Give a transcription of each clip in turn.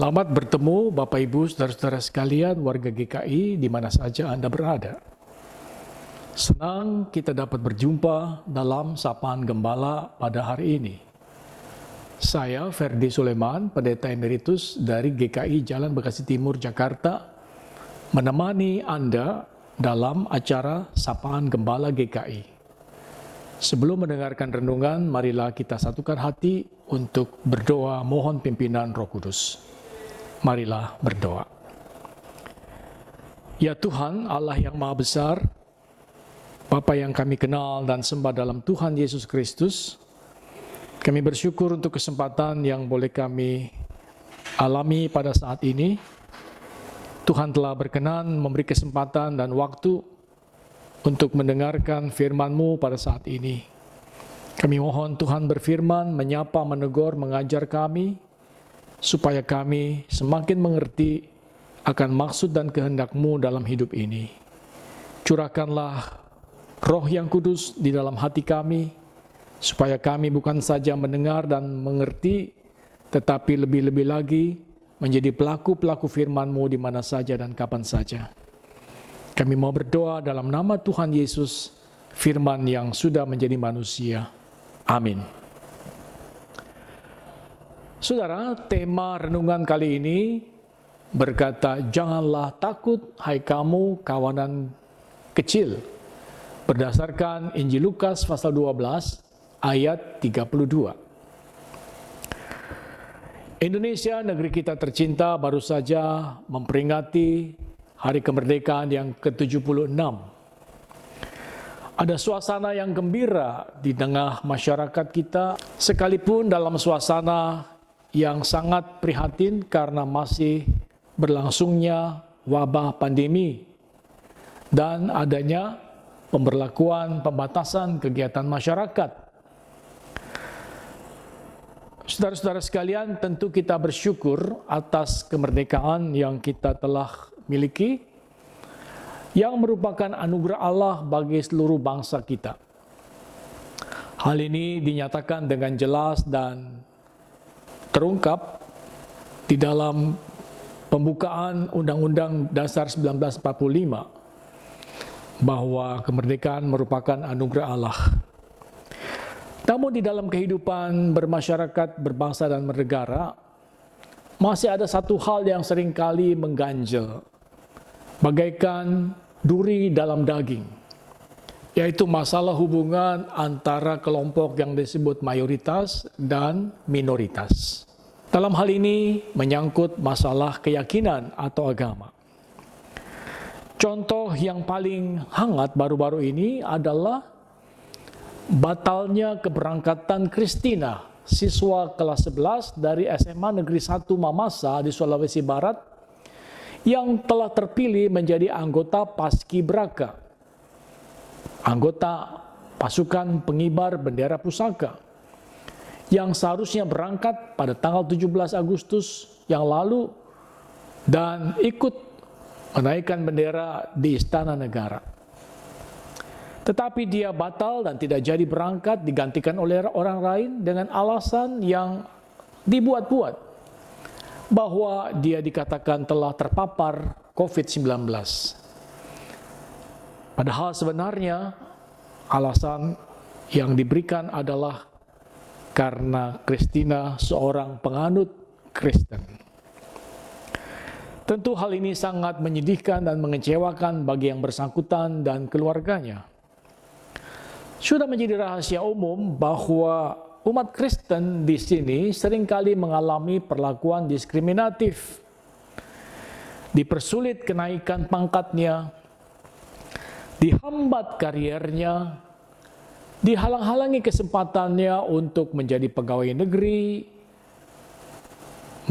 Selamat bertemu Bapak Ibu, saudara-saudara sekalian, warga GKI di mana saja Anda berada. Senang kita dapat berjumpa dalam Sapaan Gembala pada hari ini. Saya Ferdi Suleman, Pendeta Emeritus dari GKI Jalan Bekasi Timur, Jakarta, menemani Anda dalam acara Sapaan Gembala GKI. Sebelum mendengarkan renungan, marilah kita satukan hati untuk berdoa mohon pimpinan Roh Kudus. Marilah berdoa. Ya Tuhan, Allah yang Maha Besar, Bapa yang kami kenal dan sembah dalam Tuhan Yesus Kristus, kami bersyukur untuk kesempatan yang boleh kami alami pada saat ini. Tuhan telah berkenan memberi kesempatan dan waktu untuk mendengarkan firman-Mu pada saat ini. Kami mohon Tuhan berfirman, menyapa, menegur, mengajar kami, supaya kami semakin mengerti akan maksud dan kehendak-Mu dalam hidup ini. Curahkanlah Roh yang Kudus di dalam hati kami, supaya kami bukan saja mendengar dan mengerti, tetapi lebih-lebih lagi menjadi pelaku-pelaku firman-Mu di mana saja dan kapan saja. Kami mau berdoa dalam nama Tuhan Yesus, firman yang sudah menjadi manusia. Amin. Saudara, tema renungan kali ini berkata, janganlah takut hai kamu kawanan kecil. Berdasarkan Injil Lukas pasal 12 ayat 32. Indonesia, negeri kita tercinta, baru saja memperingati Hari Kemerdekaan yang ke-76. Ada suasana yang gembira di tengah masyarakat kita, sekalipun dalam suasana yang sangat prihatin karena masih berlangsungnya wabah pandemi dan adanya pemberlakuan pembatasan kegiatan masyarakat. Saudara-saudara sekalian, tentu kita bersyukur atas kemerdekaan yang kita telah miliki, yang merupakan anugerah Allah bagi seluruh bangsa kita. Hal ini dinyatakan dengan jelas dan terungkap di dalam pembukaan Undang-Undang Dasar 1945 bahwa kemerdekaan merupakan anugerah Allah. Namun di dalam kehidupan bermasyarakat, berbangsa dan bernegara, masih ada satu hal yang seringkali mengganjal, bagaikan duri dalam daging, yaitu masalah hubungan antara kelompok yang disebut mayoritas dan minoritas. Dalam hal ini menyangkut masalah keyakinan atau agama. Contoh yang paling hangat baru-baru ini adalah batalnya keberangkatan Christina, siswa kelas 11 dari SMA Negeri 1 Mamasa di Sulawesi Barat, yang telah terpilih menjadi anggota Paskibraka, anggota pasukan pengibar bendera pusaka, yang seharusnya berangkat pada tanggal 17 Agustus yang lalu dan ikut menaikkan bendera di Istana Negara. Tetapi dia batal dan tidak jadi berangkat, digantikan oleh orang lain dengan alasan yang dibuat-buat, bahwa dia dikatakan telah terpapar COVID-19. Padahal sebenarnya alasan yang diberikan adalah karena Christina seorang penganut Kristen. Tentu hal ini sangat menyedihkan dan mengecewakan bagi yang bersangkutan dan keluarganya. Sudah menjadi rahasia umum bahwa umat Kristen di sini seringkali mengalami perlakuan diskriminatif, dipersulit kenaikan pangkatnya, dihambat kariernya, dihalang-halangi kesempatannya untuk menjadi pegawai negeri,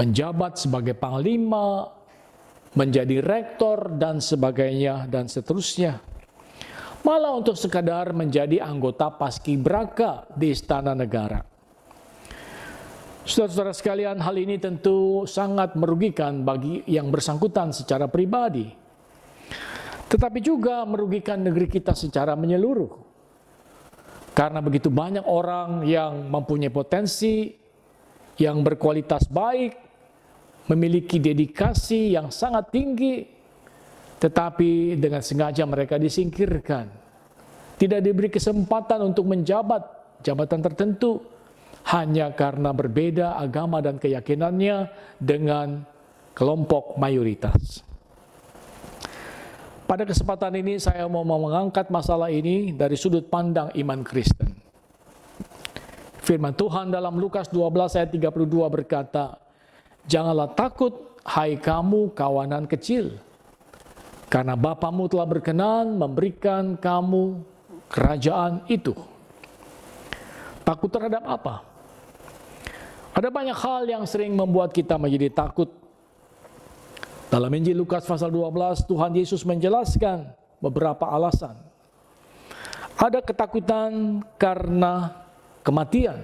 menjabat sebagai panglima, menjadi rektor, dan sebagainya, dan seterusnya. Malah untuk sekadar menjadi anggota Paskibraka di Istana Negara. Saudara-saudara sekalian, hal ini tentu sangat merugikan bagi yang bersangkutan secara pribadi, tetapi juga merugikan negeri kita secara menyeluruh. Karena begitu banyak orang yang mempunyai potensi, yang berkualitas baik, memiliki dedikasi yang sangat tinggi, tetapi dengan sengaja mereka disingkirkan. Tidak diberi kesempatan untuk menjabat jabatan tertentu, hanya karena berbeda agama dan keyakinannya dengan kelompok mayoritas. Pada kesempatan ini saya mau mengangkat masalah ini dari sudut pandang iman Kristen. Firman Tuhan dalam Lukas 12 ayat 32 berkata, "Janganlah takut, hai kamu kawanan kecil, karena Bapamu telah berkenan memberikan kamu kerajaan itu." Takut terhadap apa? Ada banyak hal yang sering membuat kita menjadi takut. Dalam Injil Lukas pasal 12, Tuhan Yesus menjelaskan beberapa alasan. Ada ketakutan karena kematian.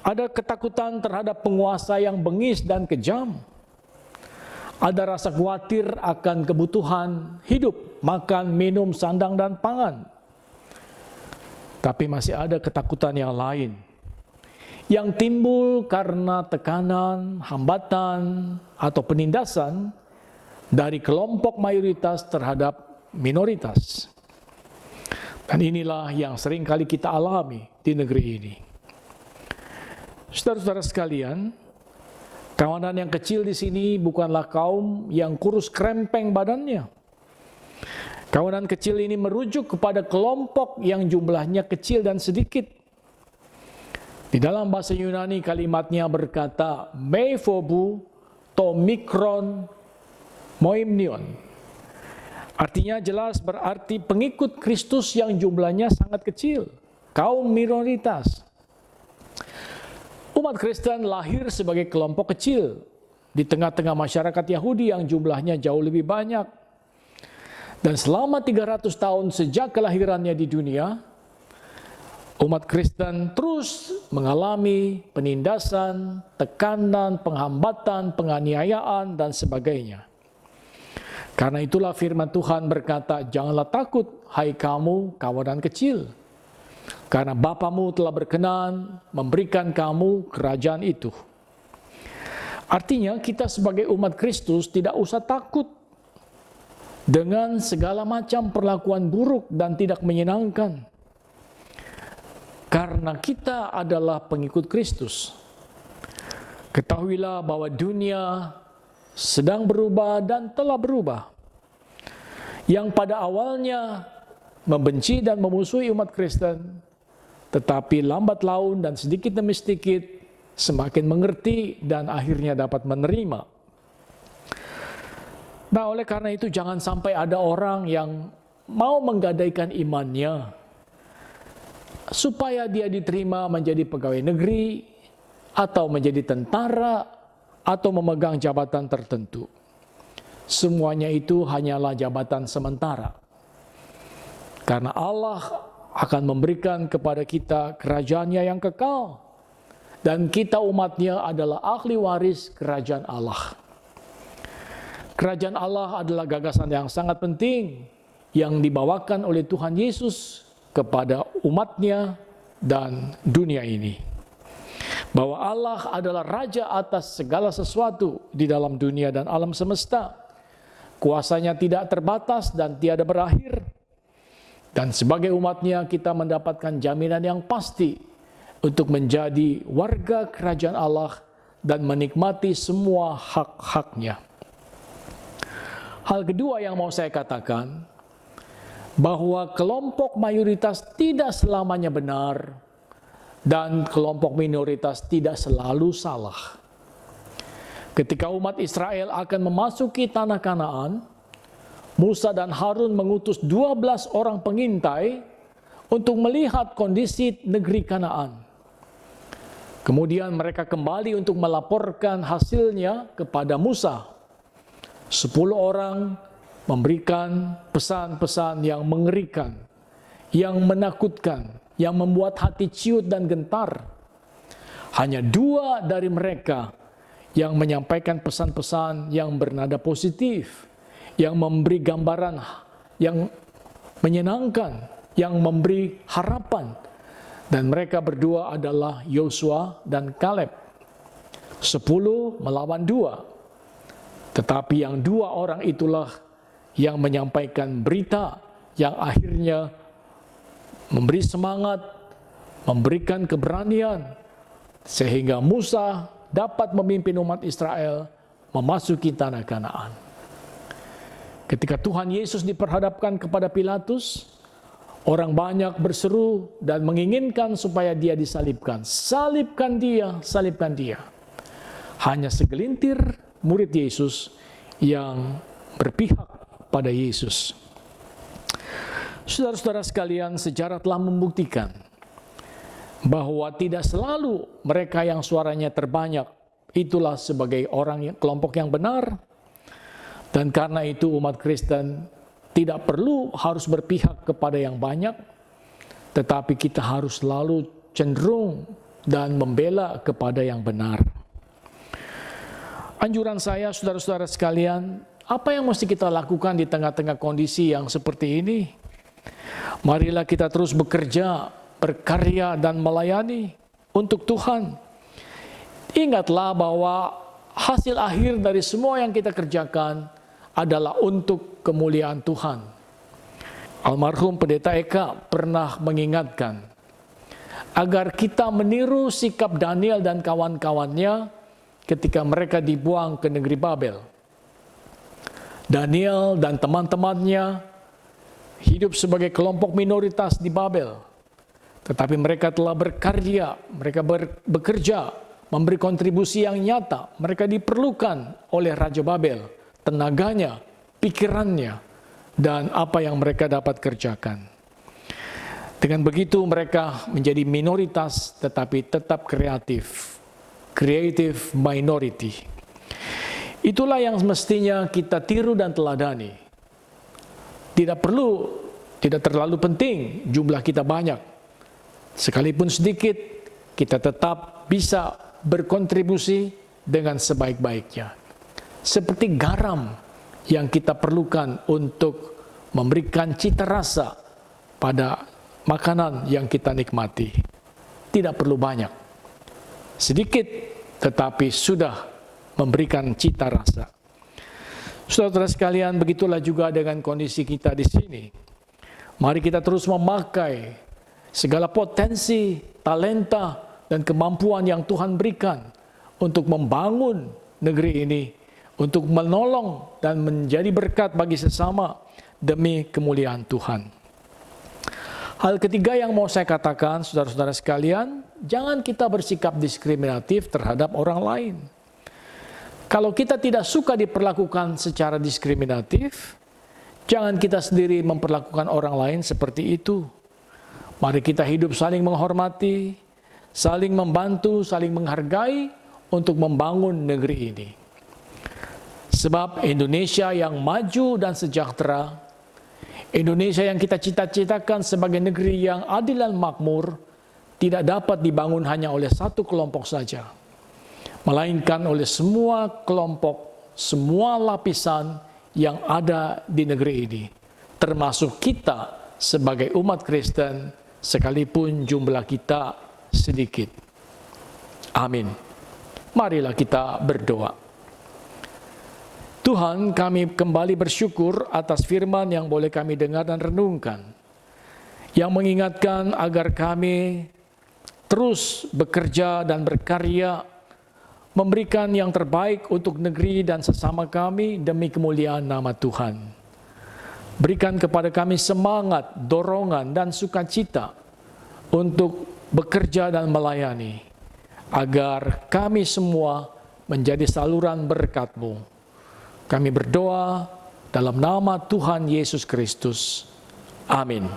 Ada ketakutan terhadap penguasa yang bengis dan kejam. Ada rasa khawatir akan kebutuhan hidup, makan, minum, sandang, dan pangan. Tapi masih ada ketakutan yang lain, yang timbul karena tekanan, hambatan, atau penindasan dari kelompok mayoritas terhadap minoritas. Dan inilah yang sering kali kita alami di negeri ini. Saudara-saudara sekalian, kawanan yang kecil di sini bukanlah kaum yang kurus krempeng badannya. Kawanan kecil ini merujuk kepada kelompok yang jumlahnya kecil dan sedikit. Di dalam bahasa Yunani kalimatnya berkata mephobu to mikron moimnion. Artinya jelas berarti pengikut Kristus yang jumlahnya sangat kecil, kaum minoritas. Umat Kristen lahir sebagai kelompok kecil di tengah-tengah masyarakat Yahudi yang jumlahnya jauh lebih banyak. Dan selama 300 tahun sejak kelahirannya di dunia, umat Kristen terus mengalami penindasan, tekanan, penghambatan, penganiayaan, dan sebagainya. Karena itulah firman Tuhan berkata, "Janganlah takut, hai kamu kawanan kecil, karena Bapamu telah berkenan memberikan kamu kerajaan itu." Artinya kita sebagai umat Kristus tidak usah takut dengan segala macam perlakuan buruk dan tidak menyenangkan. Karena kita adalah pengikut Kristus. Ketahuilah bahwa dunia sedang berubah dan telah berubah. Yang pada awalnya membenci dan memusuhi umat Kristen, tetapi lambat laun dan sedikit demi sedikit semakin mengerti dan akhirnya dapat menerima. Nah, oleh karena itu jangan sampai ada orang yang mau menggadaikan imannya supaya dia diterima menjadi pegawai negeri, atau menjadi tentara, atau memegang jabatan tertentu. Semuanya itu hanyalah jabatan sementara. Karena Allah akan memberikan kepada kita kerajaannya yang kekal. Dan kita umatnya adalah ahli waris kerajaan Allah. Kerajaan Allah adalah gagasan yang sangat penting yang dibawakan oleh Tuhan Yesus kepada umatnya dan dunia ini. Bahwa Allah adalah Raja atas segala sesuatu di dalam dunia dan alam semesta. Kuasanya tidak terbatas dan tiada berakhir. Dan sebagai umatnya kita mendapatkan jaminan yang pasti untuk menjadi warga kerajaan Allah dan menikmati semua hak-haknya. Hal kedua yang mau saya katakan, bahwa kelompok mayoritas tidak selamanya benar dan kelompok minoritas tidak selalu salah. Ketika umat Israel akan memasuki tanah Kanaan, Musa dan Harun mengutus 12 orang pengintai untuk melihat kondisi negeri Kanaan. Kemudian mereka kembali untuk melaporkan hasilnya kepada Musa. 10 orang memberikan pesan-pesan yang mengerikan, yang menakutkan, yang membuat hati ciut dan gentar. Hanya 2 dari mereka yang menyampaikan pesan-pesan yang bernada positif, yang memberi gambaran yang menyenangkan, yang memberi harapan. Dan mereka berdua adalah Yosua dan Kaleb. 10 melawan 2. Tetapi yang 2 orang itulah yang menyampaikan berita yang akhirnya memberi semangat, memberikan keberanian, sehingga Musa dapat memimpin umat Israel memasuki tanah Kanaan. Ketika Tuhan Yesus diperhadapkan kepada Pilatus, orang banyak berseru dan menginginkan supaya dia disalibkan. Salibkan dia, salibkan dia. Hanya segelintir murid Yesus yang berpihak pada Yesus. Saudara-saudara sekalian, sejarah telah membuktikan bahwa tidak selalu mereka yang suaranya terbanyak itulah sebagai kelompok yang benar. Dan karena itu umat Kristen tidak perlu harus berpihak kepada yang banyak, tetapi kita harus selalu cenderung dan membela kepada yang benar. Anjuran saya, saudara-saudara sekalian, apa yang mesti kita lakukan di tengah-tengah kondisi yang seperti ini? Marilah kita terus bekerja, berkarya, dan melayani untuk Tuhan. Ingatlah bahwa hasil akhir dari semua yang kita kerjakan adalah untuk kemuliaan Tuhan. Almarhum Pendeta Eka pernah mengingatkan agar kita meniru sikap Daniel dan kawan-kawannya ketika mereka dibuang ke negeri Babel. Daniel dan teman-temannya hidup sebagai kelompok minoritas di Babel, tetapi mereka telah berkarya, mereka bekerja, memberi kontribusi yang nyata. Mereka diperlukan oleh Raja Babel, tenaganya, pikirannya, dan apa yang mereka dapat kerjakan. Dengan begitu mereka menjadi minoritas tetapi tetap kreatif. Creative minority. Itulah yang mestinya kita tiru dan teladani. Tidak terlalu penting jumlah kita banyak. Sekalipun sedikit, kita tetap bisa berkontribusi dengan sebaik-baiknya. Seperti garam yang kita perlukan untuk memberikan cita rasa pada makanan yang kita nikmati. Tidak perlu banyak. Sedikit, tetapi sudah memberikan cita rasa. Saudara-saudara sekalian, begitulah juga dengan kondisi kita di sini. Mari kita terus memakai segala potensi, talenta, dan kemampuan yang Tuhan berikan untuk membangun negeri ini, untuk menolong dan menjadi berkat bagi sesama demi kemuliaan Tuhan. Hal ketiga yang mau saya katakan, saudara-saudara sekalian, jangan kita bersikap diskriminatif terhadap orang lain. Kalau kita tidak suka diperlakukan secara diskriminatif, jangan kita sendiri memperlakukan orang lain seperti itu. Mari kita hidup saling menghormati, saling membantu, saling menghargai untuk membangun negeri ini. Sebab Indonesia yang maju dan sejahtera, Indonesia yang kita cita-citakan sebagai negeri yang adil dan makmur, tidak dapat dibangun hanya oleh satu kelompok saja, melainkan oleh semua kelompok, semua lapisan yang ada di negeri ini, termasuk kita sebagai umat Kristen, sekalipun jumlah kita sedikit. Amin. Marilah kita berdoa. Tuhan, kami kembali bersyukur atas firman yang boleh kami dengar dan renungkan, yang mengingatkan agar kami terus bekerja dan berkarya, memberikan yang terbaik untuk negeri dan sesama kami demi kemuliaan nama Tuhan. Berikan kepada kami semangat, dorongan, dan sukacita untuk bekerja dan melayani, agar kami semua menjadi saluran berkat-Mu. Kami berdoa dalam nama Tuhan Yesus Kristus. Amin.